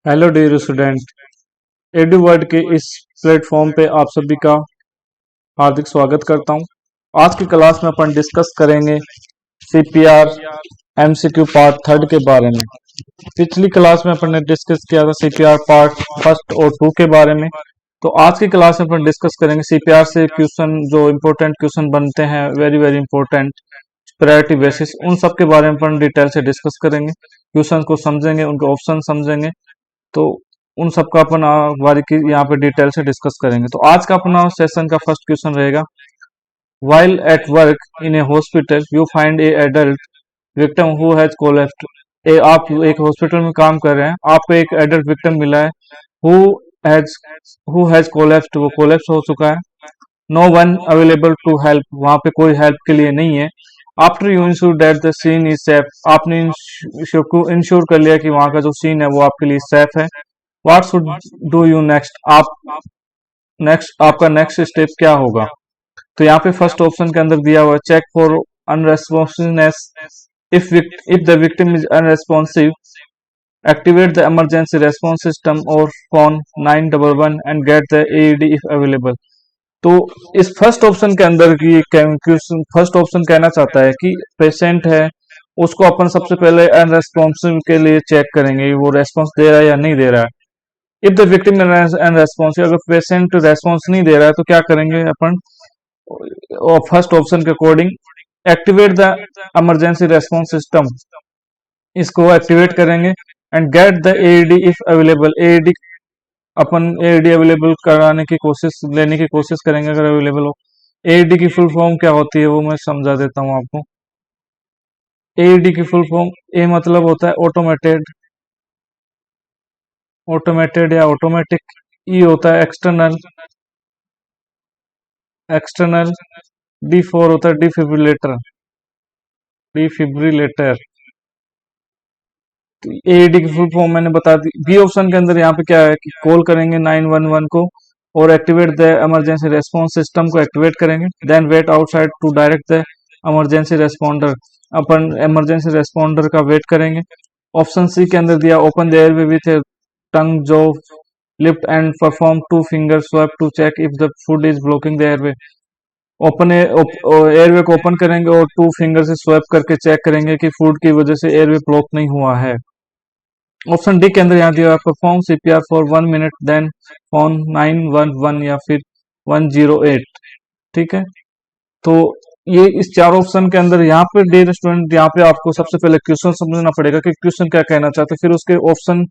Hello dear student. Edu Word के इस platform पे आप सभी का हार्दिक स्वागत करता हूँ। आज की क्लास में अपन डिस्कस करेंगे सीपीआर एमसीक्यू पार्ट थर्ड के बारे में। पिछली क्लास में अपन ने डिस्कस किया था सीपीआर पार्ट फर्स्ट और टू के बारे में। तो आज की क्लास में अपन डिस्कस करेंगे सीपीआर से क्वेश्चन, जो इम्पोर्टेंट क्वेश्चन बनते हैं, very very important priority basis, उन सब के बारे में अपन डिटेल से डिस्कस करेंगे। क्वेश्चन को समझेंगे, उनके ऑप्शन समझेंगे। तो उन सब का अपन बारीकी यहाँ पे डिटेल से डिस्कस करेंगे। तो आज का अपना सेशन का फर्स्ट क्वेश्चन रहेगा, while at work in a hospital you find a adult victim who has collapsed। आप एक हॉस्पिटल में काम कर रहे हैं, आपको एक एडल्ट विक्टिम मिला है, who has who has collapsed, वो कोलेप्स हो चुका है। No one available to help, वहां पे कोई हेल्प के लिए नहीं है। After you ensure that the scene is safe, आपने इंश्योर कर लिया कि वहां का जो सीन है वो आपके लिए सेफ है। What should do you next, आप नेक्स्ट आपका नेक्स्ट स्टेप क्या होगा? तो यहाँ पे फर्स्ट ऑप्शन के अंदर दिया हुआ है, check for unresponsiveness. If the victim is unresponsive, activate the emergency response system और phone 911 and get the AED if available. तो इस फर्स्ट ऑप्शन के अंदर की फर्स्ट ऑप्शन कहना चाहता है कि पेशेंट है, उसको अपन सबसे पहले अनरेस्पॉन्सिव के लिए चेक करेंगे, वो रेस्पॉन्स दे रहा है या नहीं दे रहा है। इफ द विक्टिम अनरेस्पॉन्सिव, अगर पेशेंट रेस्पॉन्स नहीं दे रहा है तो क्या करेंगे अपन? और फर्स्ट ऑप्शन के according activate the emergency response system, इसको एक्टिवेट करेंगे and get the AED if available. AED upon AED available कराने की कोशिश, लेने की कोशिश करेंगे अगर अवेलेबल हो। एईडी की फुल फॉर्म क्या होती है वो मैं समझा देता हूँ आपको। एईडी की फुल फॉर्म, ए मतलब होता है ऑटोमेटेड, ऑटोमेटेड या ऑटोमेटिक। ई होता है एक्सटर्नल, एक्सटर्नल। डी फोर होता है डिफिब्रिलेटर, डिफिब्रिलेटर। एईडी की फुल फॉर्म मैंने बता दी। बी ऑप्शन के अंदर यहाँ पे क्या है कि कॉल करेंगे 911 को और activate the emergency response system को एक्टिवेट करेंगे, then wait outside to direct the emergency responder. अपन इमरजेंसी रेस्पॉन्डर का वेट करेंगे। ऑप्शन सी के अंदर दिया, open the airway with a tongue jaw lift and perform two finger sweep to check if the food is blocking the airway. Open airway को open करेंगे और two finger से sweep करके check करेंगे कि फूड की वजह से एयरवे ब्लॉक नहीं हुआ है। ऑप्शन डी के अंदर यहाँ दिया, perform CPR for 1 minute then phone 911 या फिर 108। ठीक है, तो ये इस चार ऑप्शन के अंदर यहाँ पे डियर स्टूडेंट, यहाँ पे आपको सबसे पहले क्वेश्चन समझना पड़ेगा कि क्वेश्चन क्या कहना चाहते हैं, फिर उसके ऑप्शन,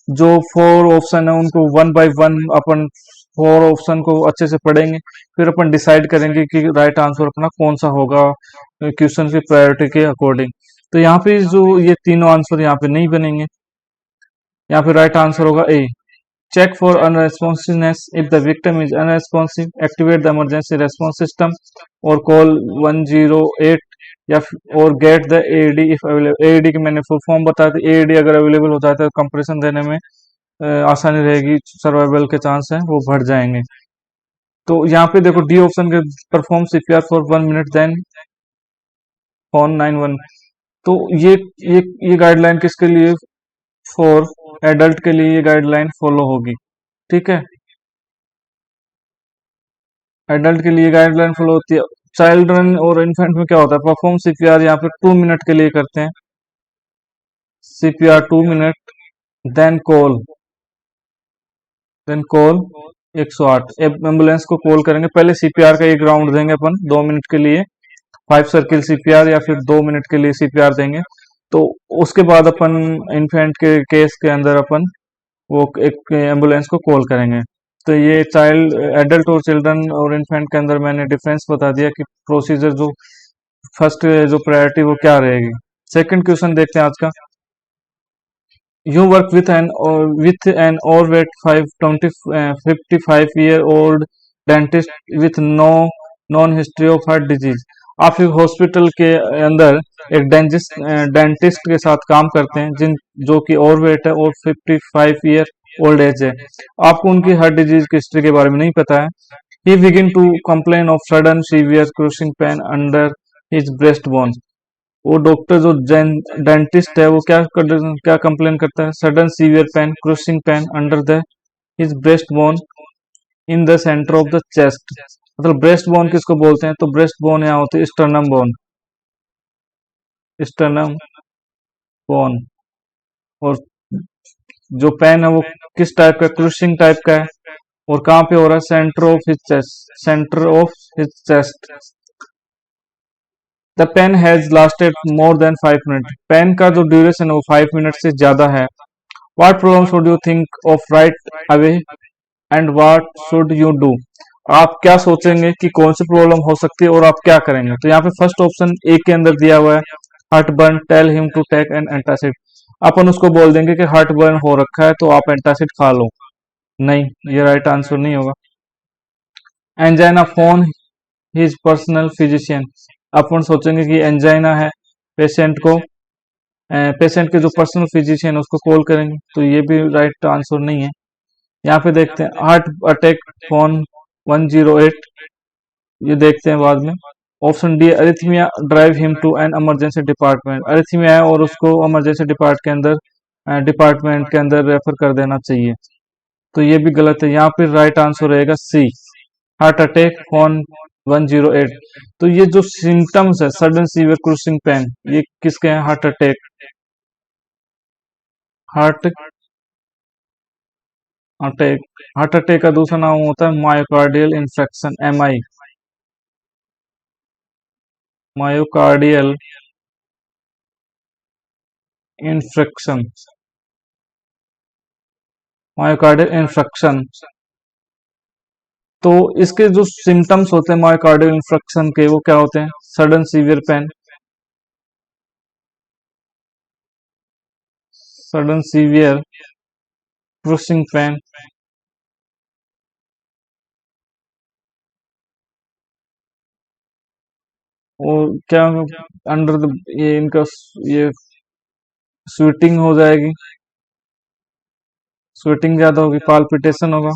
जो फोर ऑप्शन है उनको one by one upon four option को अच्छे से पढ़ेंगे, फिर अपन डिसाइड करेंगे कि राइट आंसर अपना कौन सा होगा क्वेश्चन की प्रायोरिटी के अकॉर्डिंग। तो यहाँ पे जो ये तीनों आंसर यहाँ पे नहीं बनेंगे, यहाँ पे राइट आंसर होगा A, check for unresponsiveness. If the victim is unresponsive, activate the emergency response system और कॉल 108 या और get the AED if available. AED की मैंने फुल फॉर्म बता दी। एईडी अगर अवेलेबल हो जाता है तो कंप्रेशन देने में आसानी रहेगी, सर्वाइवल के चांस हैं वो बढ़ जाएंगे। तो यहाँ पे देखो डी ऑप्शन के, perform CPR for 1 minute then phone 911। तो ये गाइडलाइन किसके लिए? फॉर एडल्ट के लिए ये गाइडलाइन फॉलो होगी। ठीक है, एडल्ट के लिए गाइडलाइन फॉलो होती है। चिल्ड्रन और इन्फेंट में क्या होता है? परफॉर्म सीपीआर यहाँ पे 2 मिनट के लिए करते हैं, CPR 2 minute, then call, then call 108, ambulance को कॉल करेंगे। पहले सीपीआर का एक राउंड देंगे अपन 2 मिनट के लिए, 5 सर्किल सीपीआर या फिर 2 मिनट के लिए सीपीआर देंगे। तो उसके बाद अपन इन्फेंट के केस के अंदर अपन वो एक एम्बुलेंस को कॉल करेंगे। तो ये चाइल्ड, एडल्ट और चिल्ड्रन और इन्फेंट के अंदर मैंने डिफरेंस बता दिया कि प्रोसीजर जो फर्स्ट जो प्रायोरिटी वो क्या रहेगी। सेकंड क्वेश्चन देखते हैं आज का। You work with an overweight 55 year old dentist with no non history of heart disease. आप एक हॉस्पिटल के अंदर एक डेंटिस्ट के साथ काम करते हैं जिन जो कि ओवरवेट है और 55 ईयर ओल्ड एज है। आपको उनकी हार्ट डिजीज की हिस्ट्री के बारे में नहीं पता है। He begin to complain of sudden severe crushing pain under his breast bone. वो डॉक्टर जो डेंटिस्ट है वो क्या कंप्लेन करता है, sudden severe pain, crushing pain under the his breast bone in the centre of the chest. मतलब breast bone किसको बोलते हैं, तो ब्रेस्ट बोन यहाँ होती है स्टर्नम बोन, स्टर्नम बोन। और जो पेन है वो किस टाइप का, क्रूशिंग टाइप का है। और कहाँ पे हो रहा है, centre of his chest, centre of his chest. The pain has lasted more than 5 minute, pain का जो ड्यूरेशन है वो 5 मिनट से ज्यादा है। What problem should you think of right away and what should you do, आप क्या सोचेंगे कि कौन सी प्रॉब्लम हो सकती है और आप क्या करेंगे। तो यहाँ पे फर्स्ट ऑप्शन ए के अंदर दिया हुआ है, heart burn, tell him to take an antacid. अपन उसको बोल देंगे कि हार्ट बर्न हो रखा है तो आप एंटासिड खा लो। नहीं, ये राइट आंसर नहीं होगा। Angina, phone his personal physician, अपन सोचेंगे कि एंजाइना है, पेशेंट को पेशेंट के जो पर्सनल फिजिशियन है उसको कॉल करेंगे, तो ये भी राइट आंसर नहीं है। यहाँ पे देखते हैं हार्ट अटैक, फोन 108, ये देखते हैं बाद में। Option D, arrhythmia, drive him to an emergency department, arrhythmia है और उसको इमरजेंसी डिपार्टमेंट के अंदर रेफर कर देना चाहिए, तो ये भी गलत है। यहाँ पे राइट आंसर रहेगा सी, हार्ट अटैक ऑन 108। तो ये जो सिम्टम्स है, सडन सीवियर क्रूशिंग पेन, ये किसके हैं, heart attack, heart attack. Heart attack का दूसरा नाम होता है मायोकार्डियल इंफ्रेक्शन, एमआई, मायोकार्डियल इंफ्रेक्शन, मायोकार्डियल इंफ्रेक्शन। तो इसके जो सिम्टम्स होते हैं मायोकार्डियल इंफ्रेक्शन के, वो क्या होते हैं, sudden severe pain, sudden severe crushing pain, और क्या अंडर द, ये इनका ये स्वेटिंग हो जाएगी, स्वेटिंग ज्यादा होगी, पाल्पिटेशन होगा।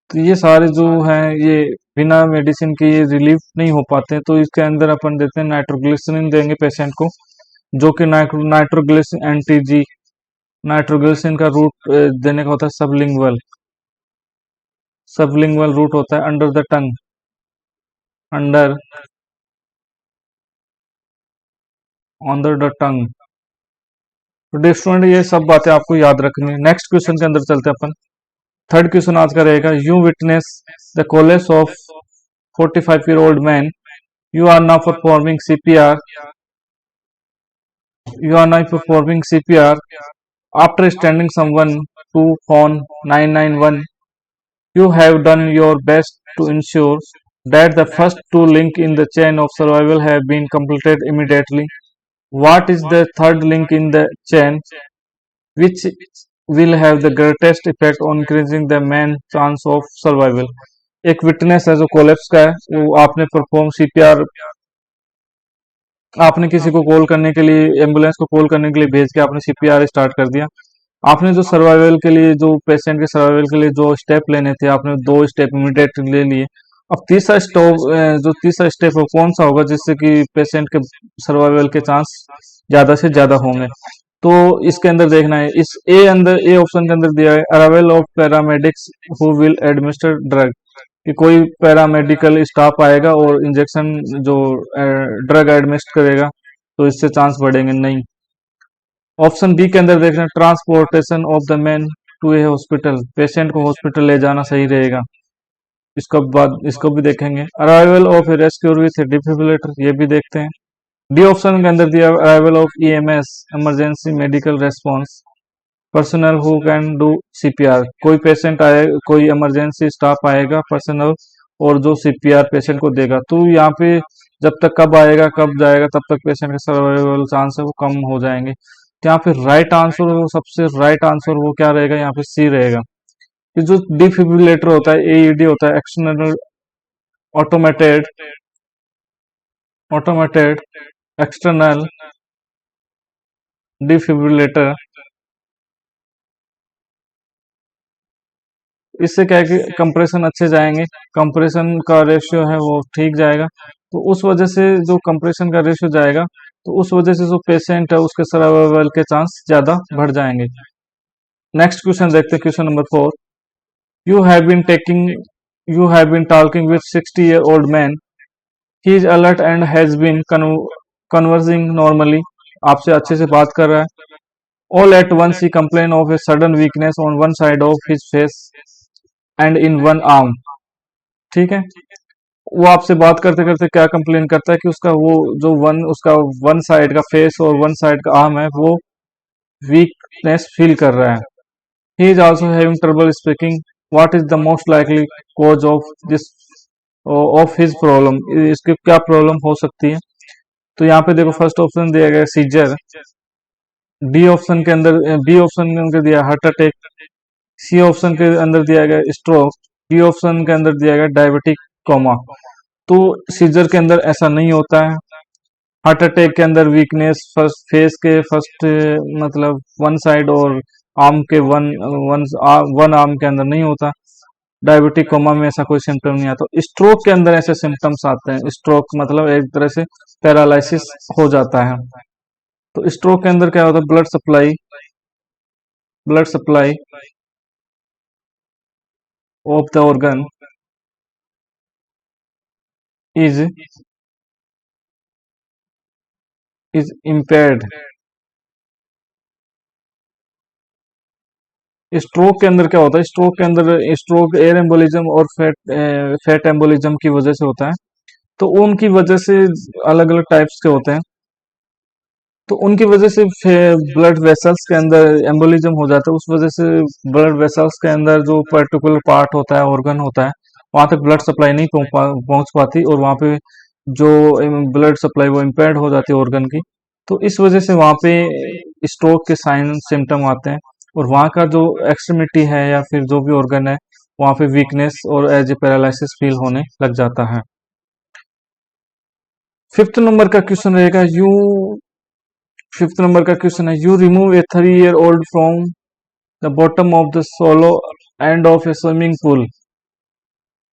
तो ये सारे जो हैं ये बिना मेडिसिन के ये रिलीफ नहीं हो पाते हैं, तो इसके अंदर अपन देते हैं नाइट्रोग्लिसरीन देंगे पेशेंट को, जो कि नाइट्रोग्लिसरीन एंटीजी, नाइट्रोग्लिसरीन का रूट देने का होता है सबलिंगुअल, सबलिंगुअल रूट होता है under the tongue, under on the tongue. तो स्टूडेंट ये सब बातें आपको याद रखनी है। नेक्स्ट क्वेश्चन के अंदर चलते हैं अपन। थर्ड क्वेश्चन आज का रहेगा, you witness the collapse of 45-year-old man, you are now performing CPR, you are now performing CPR after standing someone to phone 991. You have done your best to ensure that the first two links in the chain of survival have been completed immediately. What is the third link in the chain which will have the greatest effect on increasing the man chance of survival? एक witness है जो collapse का है, वो आपने perform CPR, आपने किसी को कॉल करने के लिए, एम्बुलेंस को कॉल करने के लिए भेज के आपने सीपीआर स्टार्ट कर दिया। आपने जो सर्वाइवल के लिए, जो पेशेंट के सर्वाइवल के लिए जो स्टेप लेने थे, आपने 2 स्टेप इमीडिएट ले लिए। अब तीसरा स्टॉप, जो तीसरा स्टेप है कौन सा होगा जिससे कि पेशेंट के सर्वाइवल के चांस ज्यादा से ज्यादा होंगे। तो इसके अंदर देखना है, इस ए ऑप्शन के अंदर दिया है arrival of paramedics who will administer drug, कि कोई पैरामेडिकल स्टाफ आएगा और इंजेक्शन जो ड्रग एडमिनिस्टर करेगा, तो इससे चांस बढ़ेंगे, नहीं। ऑप्शन बी के अंदर देख रहे हैं transportation of the man to a hospital, patient को हॉस्पिटल ले जाना सही रहेगा। इसको बाद इसको भी देखेंगे। Arrival of a rescue with defibrillator, ये भी देखते हैं। डी ऑप्शन के अंदर दिया arrival of EMS, emergency medical response personnel who can do CPR, कोई पेशेंट आए, कोई इमरजेंसी स्टाफ आएगा पर्सनल, और जो सीपीआर पेशेंट को देगा। तो यहाँ पे जब तक कब आएगा कब जाएगा तब तक पेशेंट के सर्वाइवल चांस है वो कम हो जाएंगे। तो यहाँ पे राइट आंसर, वो सबसे राइट आंसर वो क्या रहेगा, यहाँ पे सी रहेगा। कि जो डिफिब्रिलेटर होता है, एईडी होता है, external automated automated external defibrillator, इससे क्या है कि कंप्रेशन अच्छे जाएंगे, कंप्रेशन का रेशियो है वो ठीक जाएगा, तो उस वजह से जो कंप्रेशन का रेशियो जाएगा, तो उस वजह से जो पेशेंट है उसके सर्वाइवल के चांस ज्यादा बढ़ जाएंगे। नेक्स्ट क्वेश्चन देखते हैं, question number 4। You have been taking you have been talking with 60-year-old man, he is alert and has been conversing normally, आपसे अच्छे से बात कर रहा है। All at once he complain of a sudden weakness on one side of his face and in one arm. ठीक है, वो आपसे बात करते करते क्या कंप्लेन करता है कि उसका वो जो उसका वन साइड का फेस और वन साइड का आर्म है वो वीकनेस फील कर रहा है। He is also having trouble speaking, what is the most likely cause of this of his problem, इसकी क्या प्रॉब्लम हो सकती है। तो यहाँ पे देखो फर्स्ट ऑप्शन दिया गया सीजर, डी ऑप्शन के अंदर बी ऑप्शन के अंदर दिया हार्ट अटैक, सी ऑप्शन के अंदर दिया गया स्ट्रोक, डी ऑप्शन के अंदर दिया गया डायबिटिक कोमा। तो सीजर के अंदर ऐसा नहीं होता है, हार्ट अटैक के अंदर वीकनेस फर्स्ट फेस के फर्स्ट मतलब वन साइड और आर्म के वन आर्म के अंदर नहीं होता, डायबिटिक कोमा में ऐसा कोई सिम्टम नहीं आता। स्ट्रोक के अंदर ऐसे सिम्टम्स आते हैं, स्ट्रोक मतलब एक तरह से पैरालिसिस हो जाता है। तो स्ट्रोक के अंदर क्या होता है, blood supply of the organ is impaired। Stroke के अंदर क्या होता है, स्ट्रोक एयर एम्बोलिज्म और फैट एम्बोलिज्म की वजह से होता है। तो उनकी वजह से अलग अलग टाइप्स के होते हैं, तो उनकी वजह से ब्लड वेसल्स के अंदर एम्बोलिज्म हो जाता है, उस वजह से ब्लड वेसल्स के अंदर जो पर्टिकुलर पार्ट होता है, ऑर्गन होता है, वहां तक ब्लड सप्लाई नहीं पहुंच पाती और वहां पे जो ब्लड सप्लाई वो इम्पेयर्ड हो जाती है ऑर्गन की। तो इस वजह से वहां पे स्ट्रोक के साइन सिम्टम आते हैं और वहां का जो एक्सट्रीमिटी है या फिर जो भी ऑर्गन है वहां पे वीकनेस और एज ए पैरालिसिस फील होने लग जाता है। फिफ्थ नंबर का क्वेश्चन रहेगा फिफ्थ नंबर का क्वेश्चन है, you remove A 3-year-old from the bottom of the solo end of A swimming pool.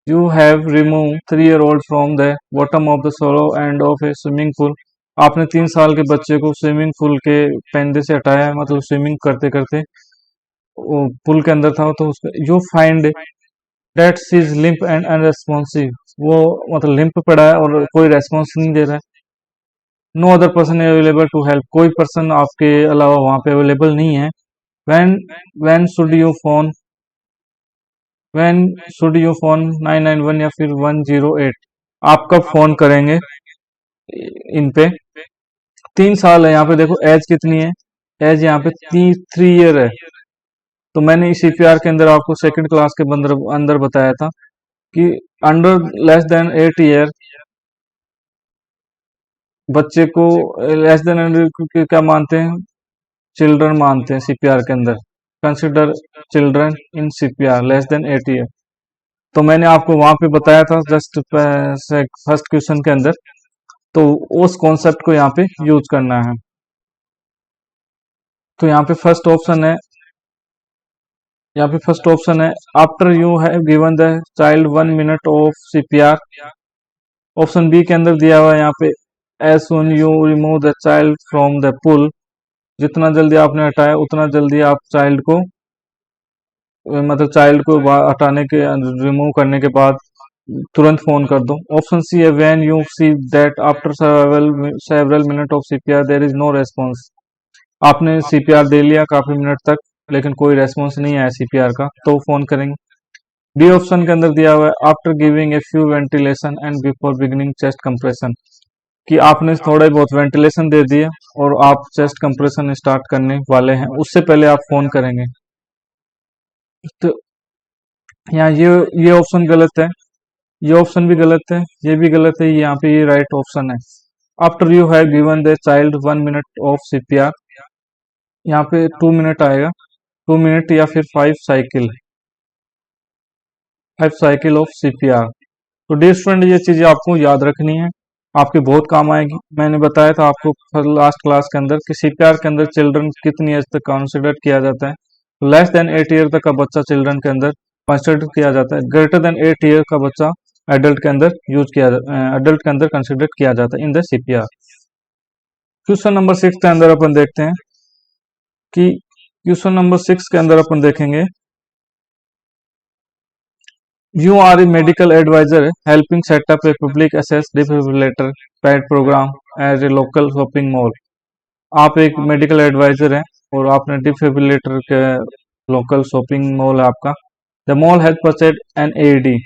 You have remove 3-year-old from the bottom of the solo end of A swimming pool. आपने 3 साल के बच्चे को swimming pool के पेंदे से हटाया है, मतलब स्विमिंग करते करते वो पुल के अंदर था, तो उसका you find that she is limp and unresponsive, वो मतलब लिम्प पड़ा है और कोई रेस्पॉन्स नहीं दे रहा है। No other person available to help, कोई पर्सन आपके अलावा वहां पे अवेलेबल नहीं है। When when should you phone when should you phone 991 या फिर 108, आप कब फोन करेंगे इन पे। 3 साल है, यहाँ पे देखो एज कितनी है, एज यहाँ पे 3 ईयर है। तो मैंने सीपीआर के अंदर आपको सेकंड क्लास के अंदर बताया था कि अंडर लेस देन 8 ईयर बच्चे को, लेस देन क्या मानते हैं, चिल्ड्रन मानते हैं सीपीआर के अंदर, consider children in CPR less than 8 year. तो मैंने आपको वहां पे बताया था जस्ट फर्स्ट क्वेश्चन के अंदर, तो उस कॉन्सेप्ट को यहाँ पे यूज करना है। तो फर्स्ट ऑप्शन है after you have given the child 1 minute of CPR. Option B के अंदर दिया हुआ है यहाँ पे as soon you remove the child from the pool, जितना जल्दी आपने हटाया उतना जल्दी आप चाइल्ड को हटाने के रिमूव करने के बाद तुरंत फोन कर दो। ऑप्शन सी है when you see that after several minute of CPR there is no response, आपने सीपीआर दे लिया काफी मिनट तक लेकिन कोई रेस्पॉन्स नहीं आया सीपीआर का, तो फोन करेंगे। डी ऑप्शन के अंदर दिया हुआ है after giving a few ventilation and before beginning chest compression, कि आपने थोड़े बहुत वेंटिलेशन दे दिए और आप चेस्ट कंप्रेशन स्टार्ट करने वाले हैं, उससे पहले आप फोन करेंगे। तो यहाँ ये ऑप्शन गलत है, ये ऑप्शन भी गलत है, ये भी गलत है, यहाँ पे ये राइट ऑप्शन है। After you have given the child 1 minute of CPR, यहाँ पे 2 मिनट आएगा, 2 मिनट या फिर 5 साइकिल ऑफ सीपीआर। तो डियर स्टूडेंट, ये चीजें आपको याद रखनी है, आपके बहुत काम आएगी। मैंने बताया था आपको लास्ट क्लास के अंदर कि सीपीआर के अंदर चिल्ड्रन कितनी एज तक कंसिडर किया जाता है, लेस देन 8 ईयर तक का बच्चा चिल्ड्रन के अंदर कंसिडर किया जाता है, ग्रेटर देन 8 ईयर का बच्चा एडल्ट के अंदर कंसिडर किया जाता है in the CPR. Question number 6 के अंदर अपन देखते हैं कि क्वेश्चन नंबर 6 के अंदर अपन देखेंगे you are a medical advisor helping set up a public access defibrillator pad program as a local shopping mall. आप एक मेडिकल एडवाइजर हैं और आपने डिफिब्रिलेटर के लोकल शॉपिंग मॉल है आपका। The mall has purchase an AED,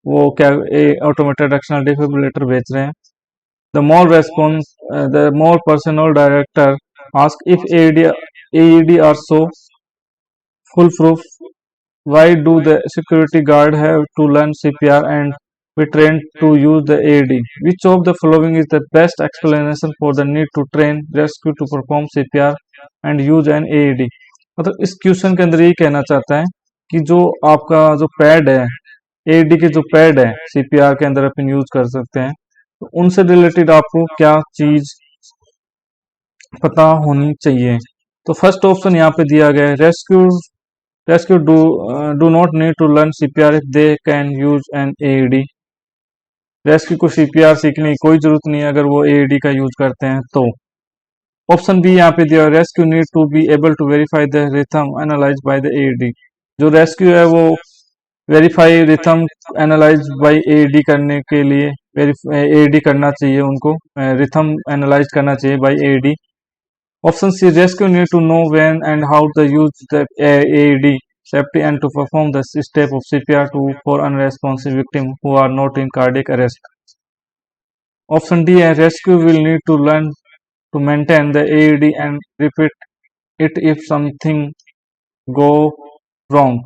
वो क्या ऑटोमेटेड एक्शनल डिफिब्रिलेटर बेच रहे हैं। The mall personnel director ask if AED are so foolproof, why do the security guard have to learn CPR and be trained to use the AED? Which of the following is the best explanation for the need to train rescue to perform CPR and use an AED? मतलब इस question के अंदर ये कहना चाहता है कि जो आपका जो पैड है, एईडी के जो पैड है सीपीआर के अंदर अपन यूज कर सकते हैं, तो उनसे रिलेटेड आपको क्या चीज पता होनी चाहिए। तो फर्स्ट ऑप्शन यहाँ पे दिया गया है rescue do not need to learn CPR if they can use an AED. Rescue को सीपीआर सीखने की कोई जरूरत नहीं है अगर वो एईडी का यूज करते हैं तो। ऑप्शन बी यहाँ पे दिया rescue need to be able to verify the rhythm analyse by the AED. जो रेस्क्यू है वो verify rhythm analyse by AED करने के लिए एईडी करना चाहिए, उनको रिथम एनालाइज करना चाहिए by AED. Option C, rescue need to know when and how to use the AED safety and to perform the step of CPR for unresponsive victims who are not in cardiac arrest. Option D, a rescue will need to learn to maintain the AED and repeat it if something go wrong.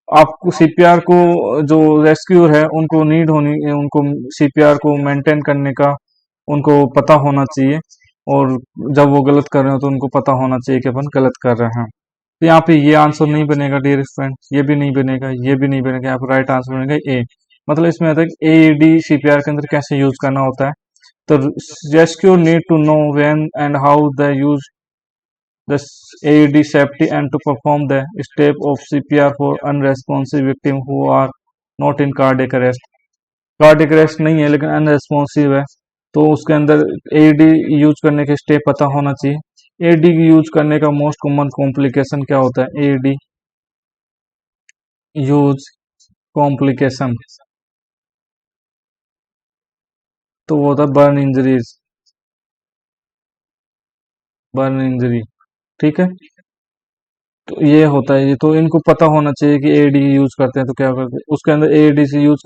आपको CPR को जो rescuer है उनको CPR को maintain करने का उनको पता होना चाहिए, और जब वो गलत कर रहे हो तो उनको पता होना चाहिए कि अपन गलत कर रहे हैं। तो यहाँ पे ये आंसर नहीं बनेगा डियर फ्रेंड, ये भी नहीं बनेगा, ये भी नहीं बनेगा, यहाँ पे राइट आंसर बनेगा ए। मतलब इसमें आता है कि एईडी सीपीआर के अंदर कैसे यूज करना होता है। तो rescue need to know when and how the use the AED safety and to perform the step of CPR for unresponsive victim who are not in cardiac arrest। Cardiac arrest नहीं है लेकिन unresponsive है, तो उसके अंदर AED use करने के step पता होना चाहिए। एईडी यूज करने का मोस्ट कॉमन कॉम्प्लिकेशन क्या होता है, एईडी यूज कॉम्प्लिकेशन, तो वो होता है बर्न इंजरी। ठीक है, तो ये होता है, ये तो इनको पता होना चाहिए कि एईडी यूज करते हैं तो क्या करते हैं। उसके अंदर एईडी से यूज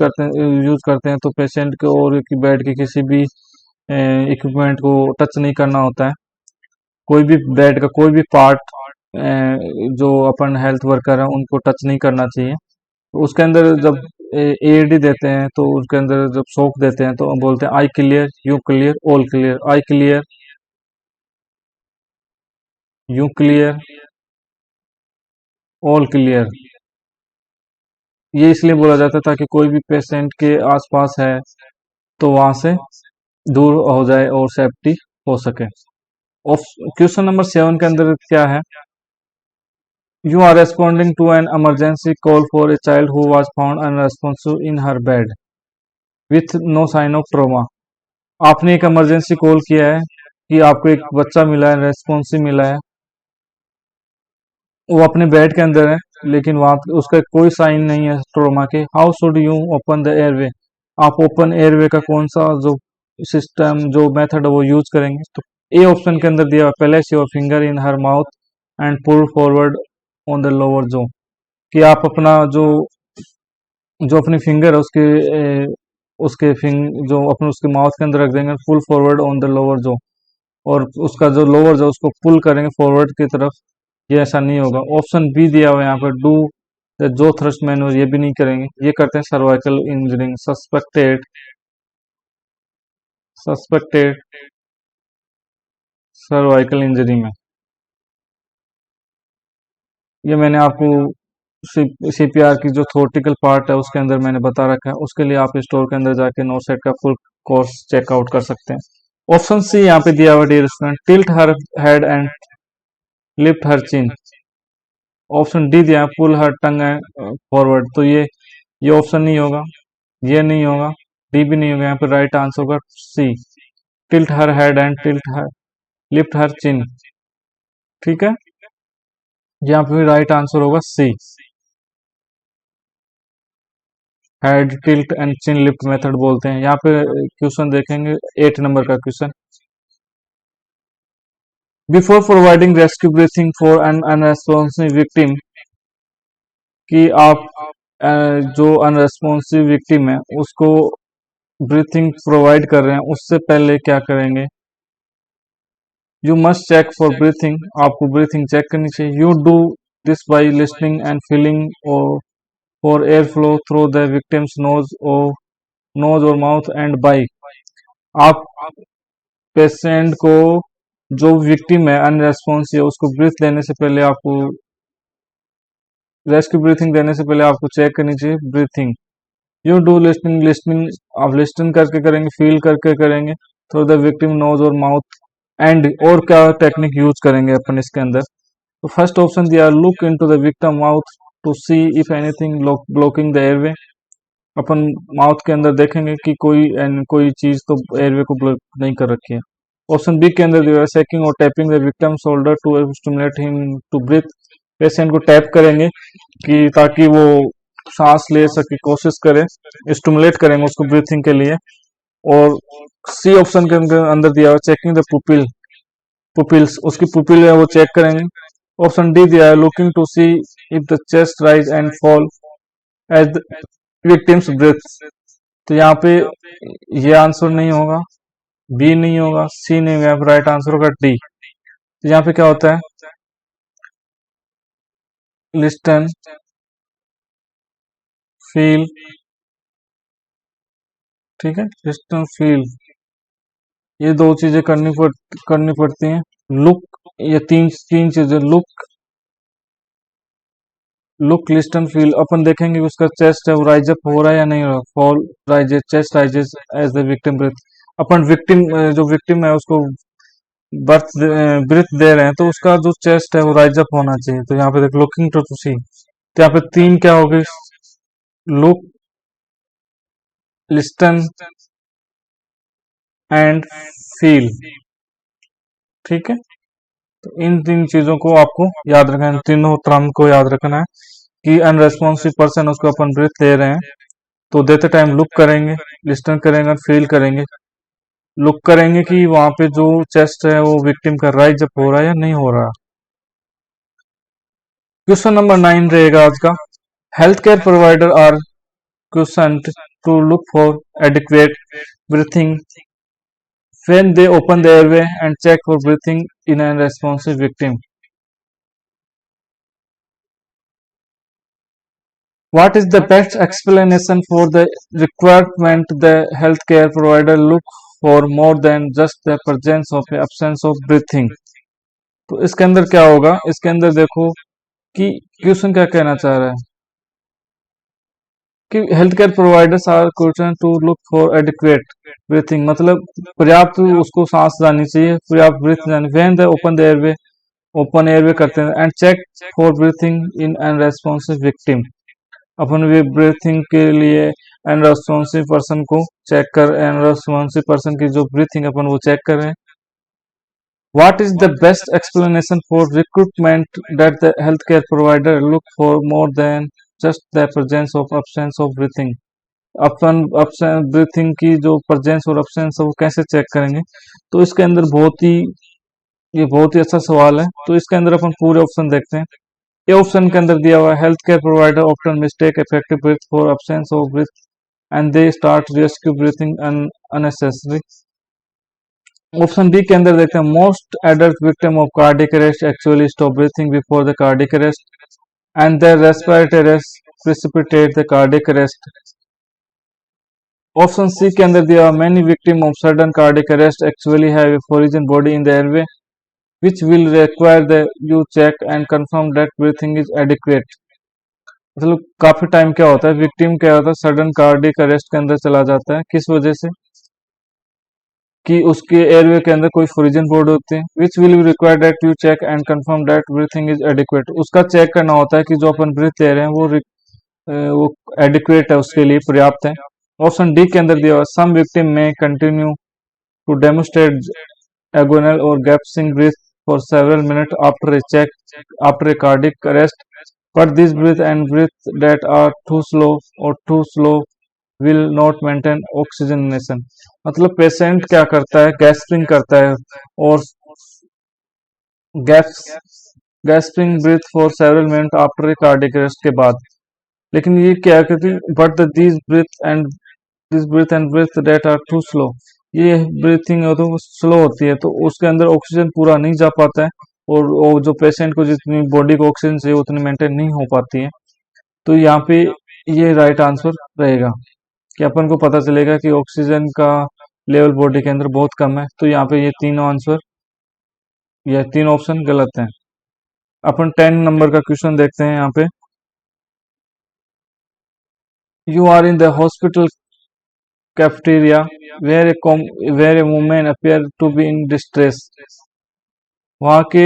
करते हैं तो पेशेंट के और की बेड के किसी भी इक्विपमेंट को टच नहीं करना होता है। कोई भी बेड का कोई भी पार्ट जो अपन हेल्थ वर्कर है उनको टच नहीं करना चाहिए। तो उसके अंदर जब एईडी देते हैं तो उसके अंदर जब शॉक देते हैं तो हम बोलते हैं I clear, you clear, all clear. I clear, you clear, all clear. ये इसलिए बोला जाता है ताकि कोई भी पेशेंट के आसपास है तो वहां से दूर हो जाए और सेफ्टी हो सके। क्वेश्चन नंबर 7 के अंदर क्या है, you are responding to an emergency call for a child who was found unresponsive in her bed with no sign of trauma. आपने एक इमरजेंसी कॉल किया है कि आपको एक बच्चा मिला है, रेस्पॉन्सिव मिला है, वो अपने बेड के अंदर है लेकिन वहां उसका कोई साइन नहीं है ट्रोमा के। How should you open the airway, आप ओपन एयरवे का कौन सा जो सिस्टम जो मेथड है वो यूज करेंगे। तो ए ऑप्शन के अंदर दिया place your finger in her mouth and pull forward on the lower jaw, कि आप अपना जो जो अपनी फिंगर है उसके जो अपने उसके माउथ के अंदर रख देंगे, पुल फॉरवर्ड ऑन द लोअर जो, और उसका जो लोअर जो उसको पुल करेंगे फॉरवर्ड की तरफ। ये ऐसा नहीं होगा। ऑप्शन बी दिया हुआ है यहाँ पर डू जो थ्रस्ट मैनुअर, ये भी नहीं करेंगे, ये करते हैं cervical injuring suspected cervical injury में। ये मैंने आपको सीपीआर की जो थ्योरेटिकल पार्ट है उसके अंदर मैंने बता रखा है, उसके लिए आप स्टोर के अंदर जाके नो सेट का फुल कोर्स चेकआउट कर सकते हैं। ऑप्शन सी यहाँ पे दिया हुआ dear student tilt her head and lift her chin. Option D दिया pull her tongue and forward, तो ये ऑप्शन नहीं होगा। ये नहीं होगा, डी भी नहीं होगा, यहाँ पे राइट आंसर होगा C, tilt her head and tilt her lift her chin. ठीक है, यहाँ पे राइट आंसर होगा C, head tilt and chin lift method बोलते हैं। यहाँ पे क्वेश्चन देखेंगे 8 नंबर का question. Before providing rescue breathing for an unresponsive victim, कि आप जो अनरेस्पॉन्सिव विक्टिम है उसको ब्रीथिंग प्रोवाइड कर रहे हैं, उससे पहले क्या करेंगे? You must check for breathing, आपको ब्रीथिंग चेक करनी चाहिए। You do this by listening and feeling और for air flow through the victim's nose और माउथ एंड बाई, आप पेशेंट को, जो विक्टिम है अनरेस्पॉन्सिव, उसको ब्रीथ लेने से पहले आपको, रेस्क्यू ब्रीथिंग देने से पहले आपको चेक करनी चाहिए breathing. You do listening, listening आप लिस्टन करके करेंगे, फील करके करेंगे थ्रू द विक्टिम नोज और माउथ एंड, और क्या टेक्निक यूज करेंगे अपन इसके अंदर? तो फर्स्ट ऑप्शन दिया, look into the victim mouth to see if anything blocking the airway, अपन माउथ के अंदर देखेंगे कि कोई चीज तो एयरवे को ब्लॉक नहीं कर रखी है। ऑप्शन बी के अंदर दिया, सेकिंग और tapping the victim shoulder to stimulate him to breathe, patient को टैप करेंगे कि ताकि वो सांस ले सके, कोशिश करे, स्टिमुलेट करेंगे उसको ब्रीथिंग के लिए। और सी ऑप्शन के अंदर दिया हुआ, चेकिंग द पुपिल्स, उसकी पुपिल है वो चेक करेंगे। ऑप्शन डी दिया है, looking to see if the chest rise and fall as the victims breathe. तो यहाँ पे ये आंसर नहीं होगा, बी नहीं होगा, सी नहीं होगा, राइट आंसर होगा डी। तो यहाँ पे क्या होता है, लिस्टन, फील, ठीक है, लिस्टन फील, ये दो चीजें करनी पड़ती हैं। लुक, ये तीन तीन चीजें, लुक लिस्टन फील, अपन देखेंगे कि उसका चेस्ट है वो राइज अप हो रहा है या नहीं हो रहा, fall rises, chest rises as the victim breathe. अपन विक्टिम, जो विक्टिम है उसको ब्रीथ दे रहे हैं, तो उसका जो चेस्ट है वो राइज अप होना चाहिए। तो यहाँ पे देख, लुकिंग टू सी, तो यहाँ पे तीन क्या हो गई, लुक, लिस्टन एंड फील। ठीक है, तो इन तीन चीजों को आपको याद रखना है, इन तीनों टर्म को याद रखना है कि अनरेस्पॉन्सिव पर्सन, उसको अपन ब्रीथ दे रहे हैं तो देते टाइम लुक करेंगे, लिस्टन करेंगे, फील करेंगे। लुक करेंगे कि वहां पे जो चेस्ट है वो विक्टिम का राइज अप हो रहा है या नहीं हो रहा। क्वेश्चन नंबर 9 रहेगा आज का, health care provider are question to look for adequate breathing when they open the airway and check for breathing in a responsive victim. What is the best explanation for the requirement the healthcare provider look for more than just the presence of absence of breathing? तो इसके अंदर क्या होगा, इसके अंदर देखो कि question क्या कहना चाह रहा है कि health care providers are question to look for adequate breathing, मतलब पर्याप्त उसको सांस जानी चाहिए, पर्याप्त ब्रीथ जानी, when they open the airway, open airway करते हैं, and check for breathing in unresponsive victim, अपन भी ब्रीथिंग के लिए अनरेस्पॉन्सिव पर्सन को चेक कर, अनरेस्पॉन्सिव पर्सन की जो ब्रीथिंग अपन वो चेक कर रहे हैं। What is the best explanation for recruitment that the healthcare provider look for more than just the presence of absence of breathing? Upon breathing की जो प्रेजेंस और absence है वो कैसे चेक करेंगे? तो इसके अंदर ये बहुत ही अच्छा सवाल है। तो इसके अंदर अपन पूरे ऑप्शन देखते हैं। ए ऑप्शन के अंदर दिया हुआ है, health care provider often mistake effective breath for absence of breath and they start rescue breathing unnecessary। Option B के अंदर देखते हैं, most adult victim of cardiac arrest actually stop breathing before the cardiac arrest and the respiratory arrest precipitate the cardiac arrest. Option C के अंदर दिया, many victim of sudden cardiac arrest actually have a frozen body in the airway which will require the you check and confirm that breathing is adequate। मतलब काफी time क्या होता है, victim क्या होता है, सडन कार्डिक अरेस्ट के अंदर चला जाता है, किस वजह से कि उसके एयरवे के अंदर कोई फ्रीजन बोर्ड होते हैं, which will require that you check and confirm that breathing is adequate, उसका चेक करना होता है कि जो अपन ब्रीथ ले रहे हैं वो एडिक्वेट है, उसके लिए पर्याप्त है। ऑप्शन डी के अंदर दिया हुआ सम विक्टिम में continue to demonstrate agonal or gasping breath for several minutes after a cardiac arrest, but these breath that are too slow or too slow will not maintain oxygenation. मतलब patient क्या करता है, gasping करता है और gas gasping breath for several minute after a cardiac arrest के बाद। लेकिन ये क्या कहती है, but this breath and breath that are too slow, ये ब्रीथिंग है तो स्लो होती है, तो उसके अंदर ऑक्सीजन पूरा नहीं जा पाता है और वो जो पेशेंट को जितनी बॉडी को ऑक्सीजन चाहिए उतनी मेंटेन नहीं हो पाती है। तो यहाँ पे ये राइट आंसर रहेगा कि अपन को पता चलेगा कि ऑक्सीजन का लेवल बॉडी के अंदर बहुत कम है। तो यहाँ पे ये तीनों आंसर, ये तीन ऑप्शन गलत हैं। अपन 10 नंबर का क्वेश्चन देखते हैं। यहाँ पे you are in the hospital cafeteria where a woman appear to be in distress। वहाँ के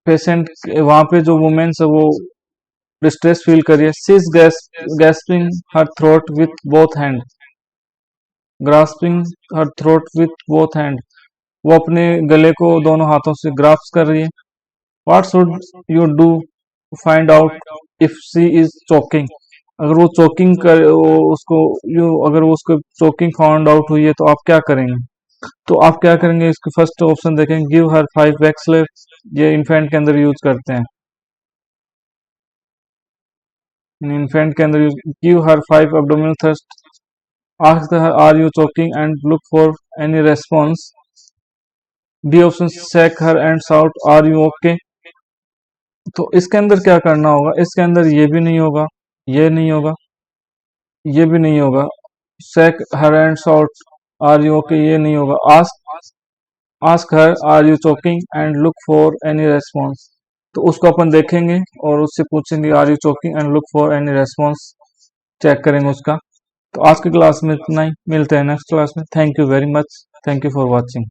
पेशेंट, वहाँ पे जो वुमेन्स है वो डिस्ट्रेस फील कर रही है। She is gasping her throat with both hand, grasping her throat with both hand, वो अपने गले को दोनों हाथों से ग्रास्प कर रही है। What should you do find out if she is choking, अगर वो चोकिंग कर उसको अगर वो उसको चोकिंग फाउंड आउट हुई है तो आप क्या करेंगे? तो आप क्या करेंगे, इसके फर्स्ट ऑप्शन देखेंगे, गिव हर 5 बैक स्लिप, ये इन्फेंट के अंदर यूज करते हैं। इन्फेंट के अंदर give her 5 abdominal thrust, ask her are you choking and look for any response. D option shake her and shout are you okay. तो इसके अंदर क्या करना होगा, इसके अंदर ये भी नहीं होगा, ये नहीं होगा, ये भी नहीं होगा। Shake her and shout are you okay, ये नहीं होगा। Ask her are you choking and look for any response, तो उसको अपन देखेंगे और उससे पूछेंगे are you choking and look for any response, check करेंगे उसका। तो आज की क्लास में इतना ही, मिलते हैं नेक्स्ट क्लास में। Thank you very much, thank you for watching.